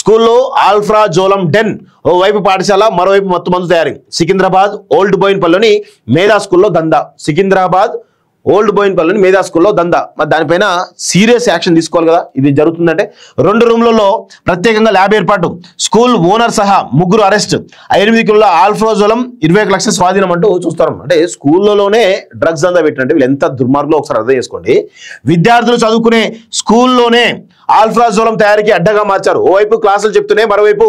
స్కూల్లో alprazolam den ఓవైపు పాఠశాల మరోవైపు మత్తు మందు తయారీ. సికింద్రాబాద్ ఓల్డ్ బోయిన్పల్లిలోని మేధా స్కూల్లో దందా. సికింద్రాబాద్ ఓల్డ్ బోయిన్పల్లిలోని మేధా స్కూల్లో దందా. మరి దానిపైన సీరియస్ యాక్షన్ తీసుకోవాలి కదా. ఇది జరుగుతుందంటే 2 రూమ్లలో ప్రత్యేకంగా ల్యాబ్ ఏర్పాటు. స్కూల్ ఓనర్ సహా 3 అరెస్ట్. 8 కిలోల ఆల్ఫ్రాజోలం 21 లక్షల స్వాధీనం అంటూ చూస్తారు. అంటే స్కూల్లోనే డ్రగ్స్ దందా పెట్టినట్టు వీళ్ళు ఎంత దుర్మార్గులో ఒకసారి అర్థం చేసుకోండి. విద్యార్థులు చదువుకునే స్కూల్లోనే ఆల్ఫ్రాజోలం తయారీకి అడ్డగా మార్చారు. ఓవైపు క్లాసులు చెప్తూనే మరోవైపు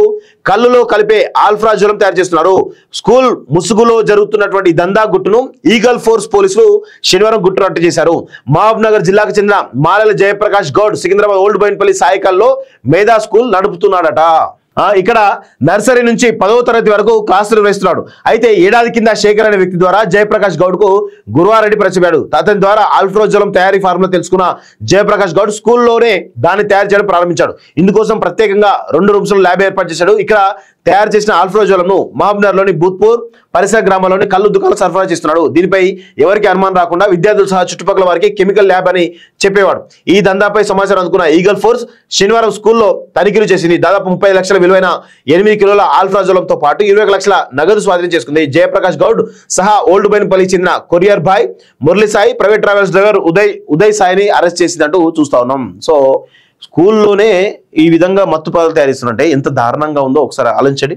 కళ్ళులో కలిపే ఆల్ఫ్రాజోలం తయారు చేస్తున్నారు. స్కూల్ ముసుగులో జరుగుతున్నటువంటి దందా గుట్టును ఈగల్ ఫోర్స్ పోలీసులు శనివారం గుట్టురట్టు చేశారు. మహబూబ్ నగర్ జిల్లాకు చెందిన మాలల జయప్రకాష్ గౌడ్ సికింద్రాబాద్ ఓల్డ్ బోయిన్పల్లి సాయికల్లో మేధా స్కూల్ నడుపుతున్నాడట. ఇక్కడ నర్సరీ నుంచి 10వ తరగతి వరకు క్లాసులు నిర్వహిస్తున్నాడు. అయితే ఏడాది కింద శేఖర్ అనే వ్యక్తి ద్వారా జయప్రకాష్ గౌడ్ కు గురువారెడ్డి పరిచయాడు. అతని ద్వారా ఆల్ఫ్రాజోలం తయారీ ఫార్ములా తెలుసుకున్న జయప్రకాష్ గౌడ్ స్కూల్లోనే దాన్ని తయారు చేయడం ప్రారంభించాడు. ఇందుకోసం ప్రత్యేకంగా 2 రూమ్స్ లో ల్యాబ్ ఏర్పాటు చేశాడు. ఇక్కడ తయారు చేసిన ఆల్ఫ్రాజోలంను మహబూబ్నగర్లోని బూత్పూర్ పరిసర గ్రామాల్లోని కళ్ళు దుకాణాలు సరఫరా చేస్తున్నాడు. దీనిపై ఎవరికి అనుమానం రాకుండా విద్యార్థులు సహా చుట్టుపక్కల వారికి కెమికల్ ల్యాబ్ అని చెప్పేవాడు. ఈ దందాపై సమాచారం అందుకున్న ఈగల్ ఫోర్స్ శనివారం స్కూల్లో తనిఖీలు చేసింది. దాదాపు 30 లక్షల విలువైన 8 కిలోల ఆల్ఫ్రాజోలంతో పాటు 21 లక్షల నగదు స్వాధీనం చేసుకుంది. జయప్రకాష్ గౌడ్ సహా ఓల్డ్ బోయిన్పల్లికి చెందిన courier boy Murali Sai, private travels driver Uday సాయిని అరెస్ట్ చేసిందంటూ చూస్తా ఉన్నాం. సో స్కూల్లోనే ఈ విధంగా మత్తు పదార్థాలు తయారిస్తున్నట్టే ఎంత దారుణంగా ఉందో ఒకసారి ఆలోచించండి.